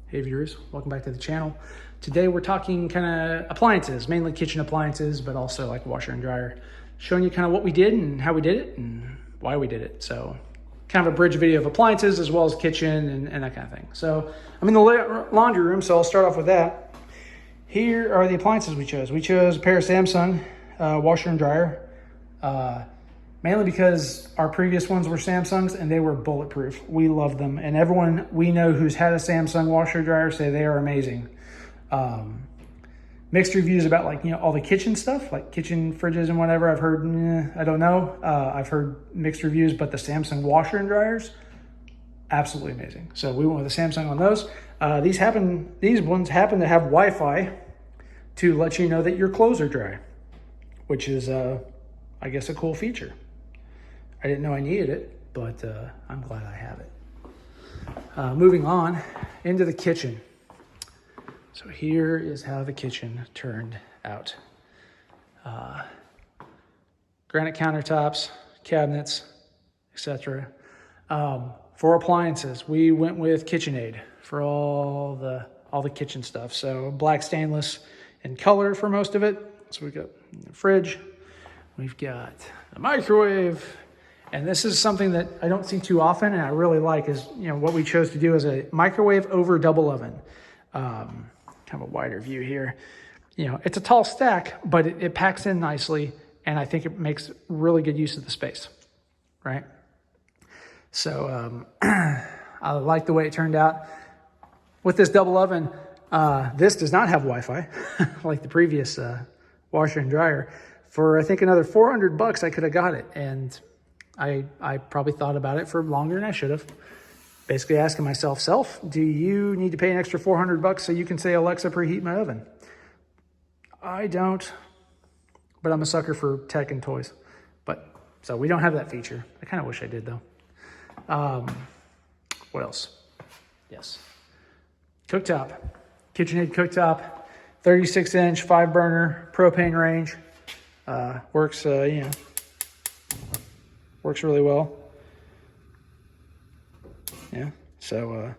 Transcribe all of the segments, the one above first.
Hey viewers, welcome back to the channel. Today we're talking kind of appliances, mainly kitchen appliances, but also like washer and dryer. Showing you kind of what we did and how we did it and why we did it. So kind of a bridge video of appliances as well as kitchen and that kind of thing. So I'm in the laundry room, so I'll start off with that. Here are the appliances we chose. We chose a pair of Samsung washer and dryer. Mainly because our previous ones were Samsungs and they were bulletproof. We love them. And everyone we know who's had a Samsung washer dryer say they are amazing. Mixed reviews about all the kitchen stuff, like kitchen fridges and whatever. I've heard, I don't know. I've heard mixed reviews, but the Samsung washer and dryers, absolutely amazing. So we went with a Samsung on those. These ones happen to have Wi-Fi to let you know that your clothes are dry, which is, I guess, a cool feature. I didn't know I needed it, but I'm glad I have it. Moving on into the kitchen. So here is how the kitchen turned out. Granite countertops, cabinets, etc. For appliances, we went with Kitchenaid for all the kitchen stuff. So black stainless in color for most of it. So we've got the fridge, we've got a microwave. And this is something that I don't see too often and I really like is, what we chose to do is a microwave over double oven. Kind of a wider view here. It's a tall stack, but it packs in nicely and I think it makes really good use of the space, right? So I like the way it turned out. With this double oven, this does not have Wi-Fi like the previous washer and dryer. For I think another $400 I could have got it, and I probably thought about it for longer than I should have. Basically asking myself, do you need to pay an extra $400 so you can say, Alexa, preheat my oven? I don't, but I'm a sucker for tech and toys. So we don't have that feature. I kind of wish I did though. What else? Yes. Cooktop, Kitchenaid Cooktop, 36-inch, 5-burner, propane range. Works, works really well. Yeah, so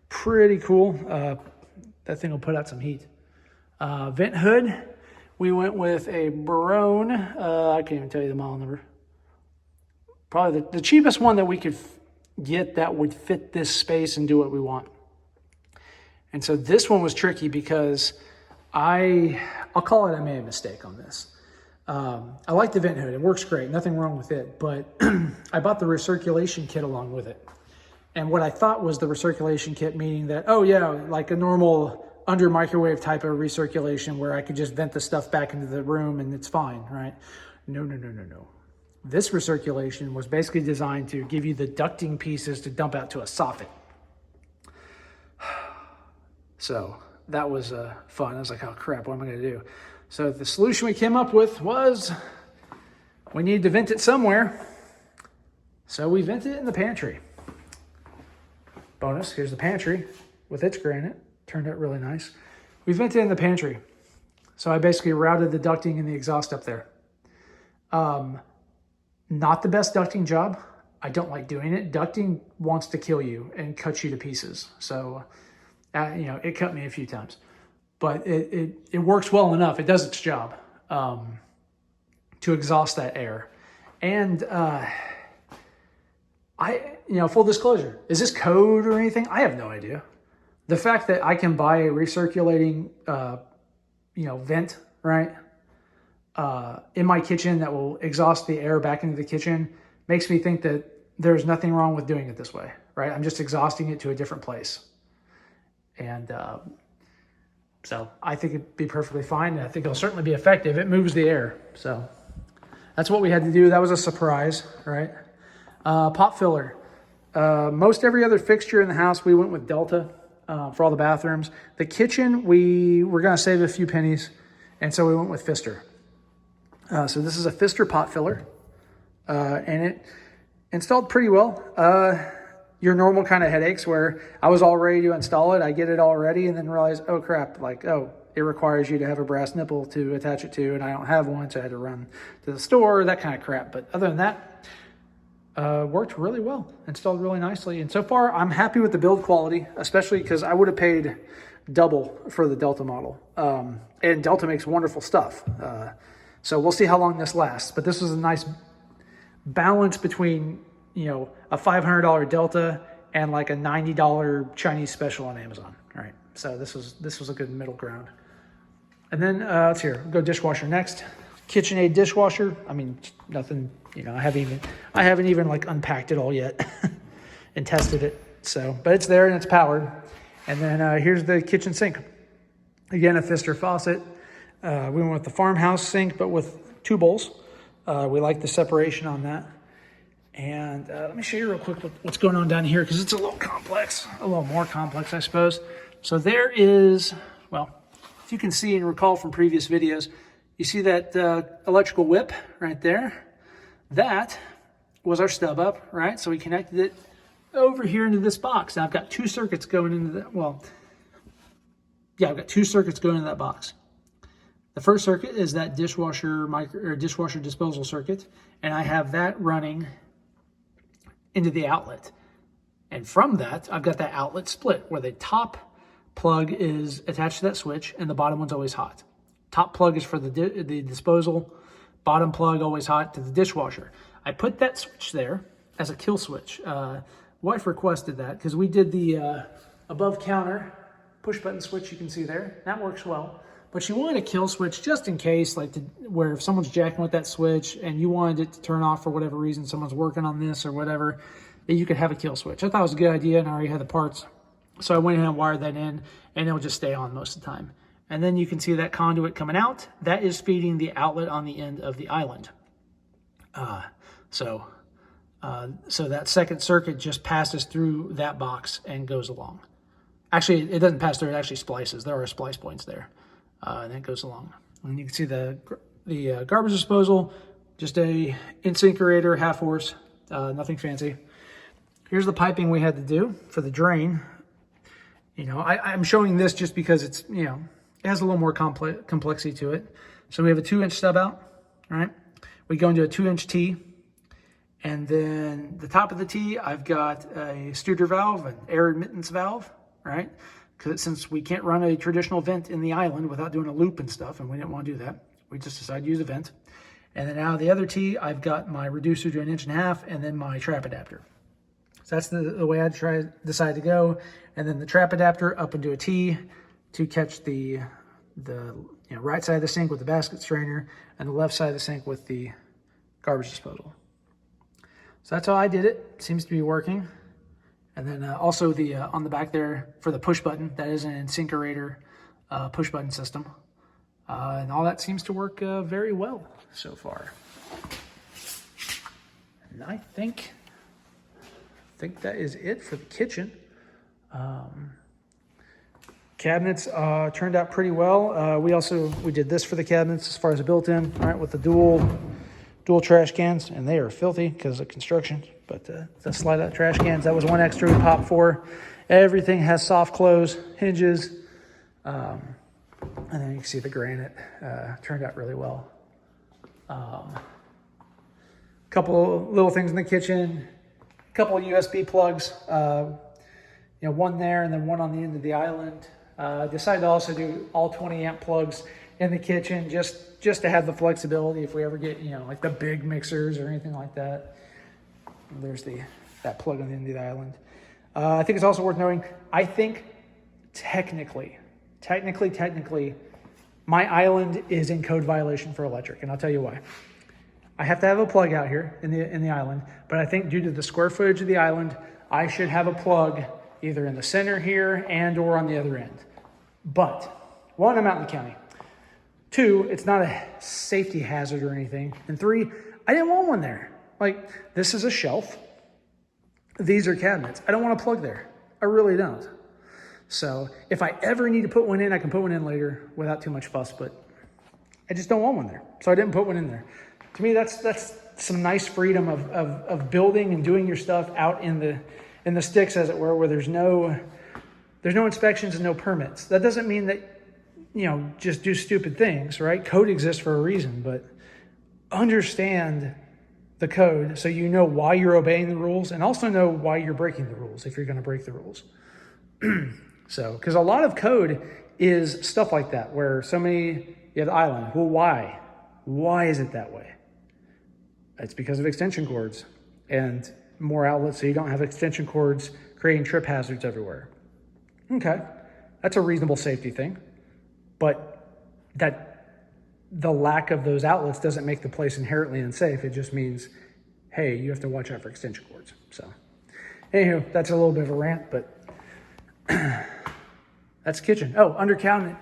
pretty cool. That thing will put out some heat. Vent hood, we went with a Barone. I can't even tell you the model number. Probably the cheapest one that we could get that would fit this space and do what we want. And so this one was tricky because I'll call it I made a mistake on this. I like the vent hood. It works great. Nothing wrong with it. But I bought the recirculation kit along with it. And what I thought was the recirculation kit, meaning that, oh yeah, like a normal under microwave type of recirculation where I could just vent the stuff back into the room and it's fine, right? No. This recirculation was basically designed to give you the ducting pieces to dump out to a soffit. So that was fun. I was like, oh crap, what am I going to do? So the solution we came up with was we needed to vent it somewhere. So we vented it in the pantry. Bonus, here's the pantry with its granite. Turned out really nice. We vented it in the pantry. So I basically routed the ducting and the exhaust up there. Not the best ducting job. I don't like doing it. Ducting wants to kill you and cut you to pieces. So, it cut me a few times. But it works well enough. It does its job to exhaust that air. And full disclosure, is this code or anything? I have no idea. The fact that I can buy a recirculating, vent, right, in my kitchen that will exhaust the air back into the kitchen makes me think that there's nothing wrong with doing it this way, right? I'm just exhausting it to a different place. And so I think it'd be perfectly fine. And I think it'll certainly be effective. It moves the air. So that's what we had to do. That was a surprise, right? Pop filler. Most every other fixture in the house, we went with Delta for all the bathrooms. The kitchen, we were going to save a few pennies. And so we went with Pfister. So this is a Pfister pot filler. And it installed pretty well. Your normal kind of headaches where I was all ready to install it. I get it all ready and then realize, oh crap, it requires you to have a brass nipple to attach it to and I don't have one, so I had to run to the store, that kind of crap. But other than that, worked really well, installed really nicely. And so far, I'm happy with the build quality, especially because I would have paid double for the Delta model. And Delta makes wonderful stuff. So we'll see how long this lasts. But this was a nice balance between, you know, a $500 Delta and like a $90 Chinese special on Amazon. All right, so this was a good middle ground. And then let's hear, go dishwasher next. KitchenAid dishwasher. I mean, nothing, you know, I haven't even like unpacked it all yet and tested it. So, but it's there and it's powered. And then here's the kitchen sink. Again, a Pfister faucet. We went with the farmhouse sink, but with 2 bowls. We like the separation on that. And let me show you real quick what's going on down here, because it's a little complex, a little more complex, I suppose. So there is, well, if you can see and recall from previous videos, you see that electrical whip right there? That was our stub up, right? So we connected it over here into this box. Now I've got 2 circuits going into that. Well, yeah, I've got 2 circuits going into that box. The first circuit is that dishwasher dishwasher disposal circuit, and I have that running into the outlet. And from that, I've got that outlet split where the top plug is attached to that switch and the bottom one's always hot. Top plug is for the disposal, bottom plug always hot to the dishwasher. I put that switch there as a kill switch. Wife requested that because we did the above counter push button switch you can see there. That works well. But she wanted a kill switch just in case, like where if someone's jacking with that switch and you wanted it to turn off for whatever reason, someone's working on this or whatever, that you could have a kill switch. I thought it was a good idea and I already had the parts. So I went ahead and wired that in and it'll just stay on most of the time. And then you can see that conduit coming out. That is feeding the outlet on the end of the island. So that second circuit just passes through that box and goes along. Actually, it doesn't pass through, it actually splices. There are splice points there. And that goes along. And you can see the garbage disposal, just a incinerator, half horse, nothing fancy. Here's the piping we had to do for the drain. You know, I'm showing this just because it's, you know, it has a little more complexity to it. So we have a 2-inch stub out, right? We go into a 2-inch T, and then the top of the T, I've got a Studer valve, an air admittance valve, right? Because since we can't run a traditional vent in the island without doing a loop and stuff, and we didn't want to do that, we just decided to use a vent. And then out of the other T, I've got my reducer to 1.5 inches, and then my trap adapter. So that's the way I decided to go. And then the trap adapter up into a T to catch the right side of the sink with the basket strainer and the left side of the sink with the garbage disposal. So that's how I did it. Seems to be working. And then also on the back there for the push button, that is an incinerator push button system. And all that seems to work very well so far. And I think that is it for the kitchen. Cabinets turned out pretty well. We did this for the cabinets as far as a built-in, right, with the dual trash cans, and they are filthy because of construction. But the slide out trash cans, that was one extra we popped for. Everything has soft close hinges, and then you can see the granite turned out really well. Couple little things in the kitchen, a couple of USB plugs. One there and then one on the end of the island. Decided to also do all 20 amp plugs in the kitchen just to have the flexibility if we ever get, like the big mixers or anything like that. There's that plug on the end of the island. I think it's also worth noting, I think technically, my island is in code violation for electric, and I'll tell you why. I have to have a plug out here in the island, but I think due to the square footage of the island, I should have a plug either in the center here and or on the other end. But 1, I'm out in the county. 2, it's not a safety hazard or anything. And 3, I didn't want one there. Like, this is a shelf. These are cabinets. I don't want a plug there. I really don't. So if I ever need to put one in, I can put one in later without too much fuss, but I just don't want one there. So I didn't put one in there. To me, that's some nice freedom of building and doing your stuff out in the sticks, as it were, where there's no inspections and no permits. That doesn't mean that, just do stupid things, right? Code exists for a reason, but understand the code so you know why you're obeying the rules and also know why you're breaking the rules if you're going to break the rules. So, because a lot of code is stuff like that, where you have the island. Well, why? Why is it that way? It's because of extension cords and more outlets so you don't have extension cords creating trip hazards everywhere. Okay, that's a reasonable safety thing, but the lack of those outlets doesn't make the place inherently unsafe. It just means, hey, you have to watch out for extension cords. So, anywho, that's a little bit of a rant, but that's kitchen. Oh, under cabinet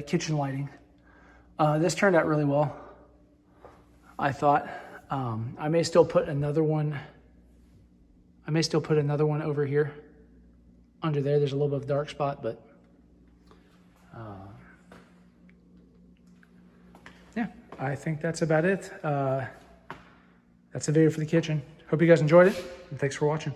kitchen lighting. This turned out really well, I thought. I may still put another one. Over here. Under there, there's a little bit of a dark spot, but yeah, I think that's about it. That's the video for the kitchen. Hope you guys enjoyed it, and thanks for watching.